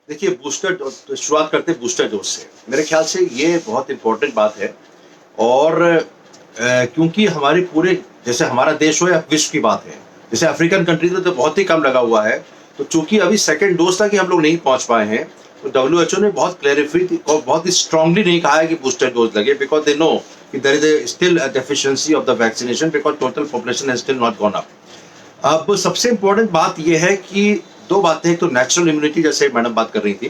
देखिए बूस्टर शुरुआत करते हैं बूस्टर डोज से। मेरे ख्याल से ये बहुत इंपॉर्टेंट बात है और क्योंकि हमारे पूरे जैसे हमारा देश हो या विश्व की बात है, जैसे अफ्रीकन कंट्रीज में तो बहुत ही कम लगा हुआ है, तो चूंकि अभी सेकंड डोज तक ही हम लोग नहीं पहुंच पाए हैं, तो डब्ल्यूएचओ ने बहुत क्लैरिफाई और बहुत ही स्ट्रांगली नहीं कहा है कि बूस्टर डोज लगे, बिकॉज दे नो कि there is still a deficiency of the vaccination because total population has still not gone up. अब सबसे इंपॉर्टेंट बात यह है कि दो बातें, एक तो नेचुरल इम्यूनिटी, जैसे मैडम बात कर रही थी,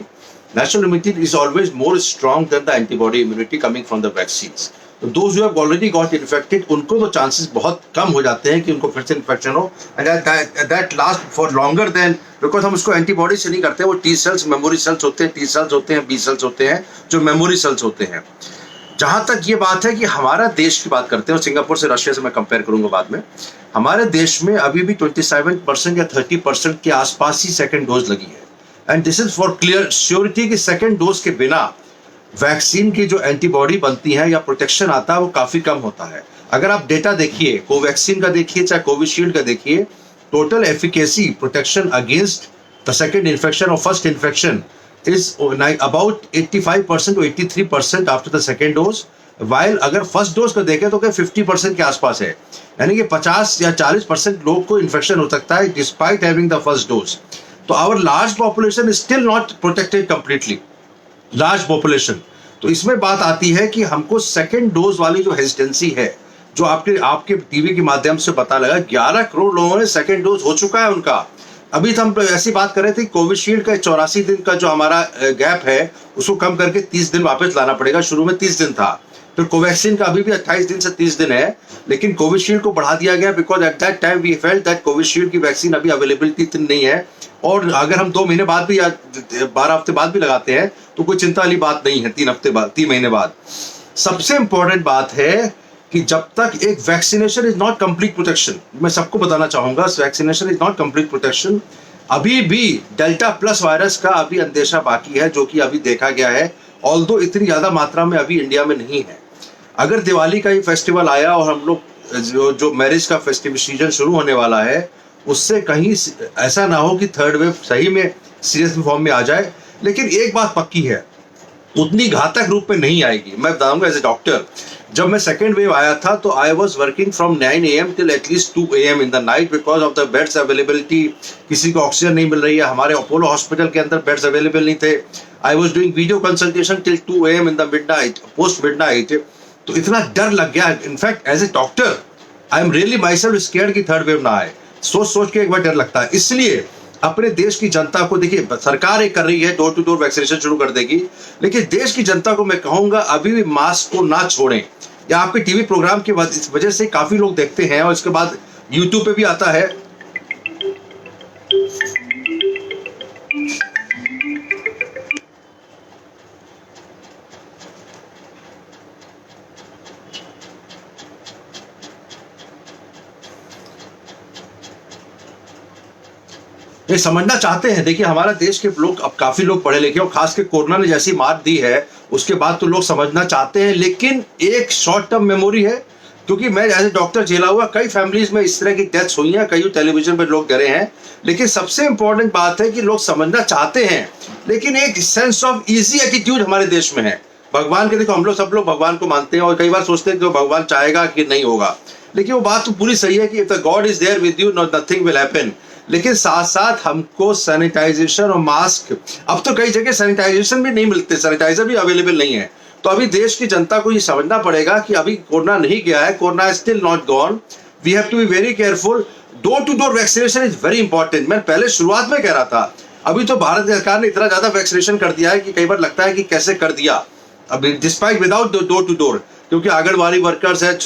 natural immunity is always more strong than the antibody immunity coming from the vaccines. तो those who have already got infected, उनको तो चांसेस बहुत कम हो जाते हैं कि उनको फिर से इन्फेक्शन हो, and that last for longer than, because हम उसको एंटीबॉडी से नहीं करते, वो टी सेल्स, मेमोरी सेल्स होते हैं, टी सेल्स होते हैं, बी सेल्स होते हैं, जो मेमोरी सेल्स होते हैं। जहां तक ये बात है कि हमारा देश की बात करते हैं, और सिंगापुर से रशिया से मैं कंपेयर करूंगा बाद में, हमारे देश में अभी भी 27% या 30% के आसपास ही सेकंड डोज लगी है, and this is for clear surety कि सेकंड डोज के बिना वैक्सीन की जो एंटीबॉडी बनती है या प्रोटेक्शन आता है वो काफी कम होता है। अगर आप डेटा देखिए, कोवैक्सीन का देखिए चाहे कोविशील्ड का देखिए, total efficacy protection against the second infection और first infection is about 85% to 83% after the second dose, while अगर फर्स्ट डोज को देखें तो 50% के आसपास है, यानी कि 50 या 40% लोग को इन्फेक्शन हो सकता है despite having the first dose. तो our large population is still not protected completely, large population. तो इसमें बात आती है कि हमको सेकेंड डोज वाली जो हेजिटेंसी है, जो आपके टीवी के माध्यम से पता लगा 11 करोड़ लोगों ने सेकेंड डोज हो चुका है उनका। अभी तो हम ऐसी बात कर रहे थे, कोविशील्ड का 84 दिन का जो हमारा गैप है उसको कम करके 30 दिन वापस लाना पड़ेगा। शुरू में 30 दिन था, फिर कोवैक्सीन का अभी भी 28 दिन से 30 दिन है, लेकिन कोविशील्ड को बढ़ा दिया गया because at that time we felt that Covishield की वैक्सीन अभी अवेलेबिलिटी इतनी नहीं है, और अगर हम 2 महीने बाद भी या 12 हफ्ते बाद भी लगाते हैं तो कोई चिंता वाली बात नहीं है। 3 हफ्ते बाद, 3 महीने बाद। सबसे इंपॉर्टेंट बात है कि जब तक एक vaccination is not complete protection, मैं सबको बताना चाहूंगा vaccination is not complete protection. अभी भी डेल्टा प्लस वायरस का अभी अंदेशा बाकी है, जो कि अभी देखा गया है, ऑल्दो इतनी ज्यादा मात्रा में अभी इंडिया में नहीं है। अगर दिवाली का ही फेस्टिवल आया और हम लोग जो मैरिज का फेस्टिवल सीजन शुरू होने वाला है, उससे कहीं ऐसा ना हो कि थर्ड वेव सही में सीरियस फॉर्म में आ जाए, लेकिन एक बात पक्की है, उतनी घातक रूप में नहीं आएगी। मैं बताऊंगा एज ए डॉक्टर, जब मैं सेकेंड वेव आया था तो I was working from 9 AM till at least 2 AM in the night because of the beds availability. किसी को ऑक्सीजन नहीं मिल रही है, हमारे अपोलो हॉस्पिटल के अंदर बेड्स अवेलेबल नहीं थे। I was doing video consultation till 2 AM in the midnight, post midnight. तो इतना डर लग गया, in fact as a doctor I am really myself scared कि थर्ड वेव ना आए। सोच सोच के एक बार डर लगता है। इसलिए अपने देश की जनता को, देखिए सरकार एक कर रही है, डोर टू डोर वैक्सीनेशन शुरू कर देगी, लेकिन देश की जनता को मैं कहूंगा अभी भी मास्क को ना छोड़ें। या आपके टीवी प्रोग्राम की वजह से काफी लोग देखते हैं और इसके बाद यूट्यूब पे भी आता है। ये समझना चाहते हैं, देखिए हमारा देश के लोग, अब काफी लोग पढ़े लिखे, और खास के कोरोना ने जैसी मार दी है उसके बाद तो लोग समझना चाहते हैं, लेकिन एक शॉर्ट टर्म मेमोरी है। क्योंकि मैं एज ए डॉक्टर झेला हुआ, कई फैमिलीज में इस तरह की डेथ्स हुई हैं, कई टेलीविजन पर लोग डरे हैं, लेकिन सबसे इंपॉर्टेंट बात है कि लोग समझना चाहते हैं, लेकिन एक सेंस ऑफ इजी एटीट्यूड हमारे देश में है। भगवान के, देखो हम लोग सब लोग भगवान को मानते हैं और कई बार सोचते हैं कि भगवान चाहेगा कि नहीं होगा, लेकिन वो बात तो पूरी सही है कि if the God is there with you nothing will happen. लेकिन साथ साथ हमको सैनिटाइजेशन और मास्क, अब तो कई जगह सैनिटाइजेशन भी नहीं मिलते, सैनिटाइजर भी अवेलेबल नहीं है। तो अभी देश की जनता को ये समझना पड़ेगा कि अभी कोरोना नहीं गया है, corona is still not gone, we have to be very careful. Door to door vaccination is very important. मैं पहले शुरुआत में कह रहा था, अभी तो भारत सरकार ने इतना ज्यादा वैक्सीनेशन कर दिया है कि कई बार लगता है कि कैसे कर दिया, अभी despite without door to door, क्योंकि आंगनबाड़ी वर्कर्स है,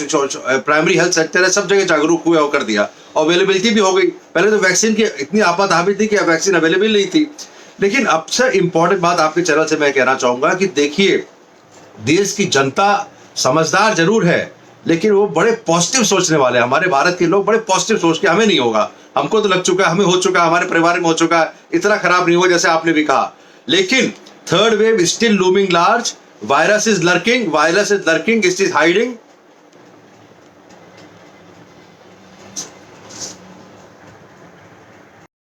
प्राइमरी हेल्थ सेक्टर है, सब जगह जागरूक हुए और कर दिया, अवेलेबिलिटी भी हो गई। पहले तो वैक्सीन की इतनी आपात हावी थी कि वैक्सीन अवेलेबल नहीं थी। लेकिन अब से इंपॉर्टेंट बात आपके चैनल से मैं कहना चाहूंगा कि देखिए, देश की जनता समझदार जरूर है, लेकिन वो बड़े पॉजिटिव सोचने वाले हैं। हमारे भारत के लोग बड़े पॉजिटिव सोच के, हमें नहीं होगा, हमको तो लग चुका है, हमें हो चुका है, हमारे परिवार में हो चुका है, इतना खराब नहीं हुआ जैसे आपने भी कहा। लेकिन third wave still looming large, virus is lurking, it is hiding,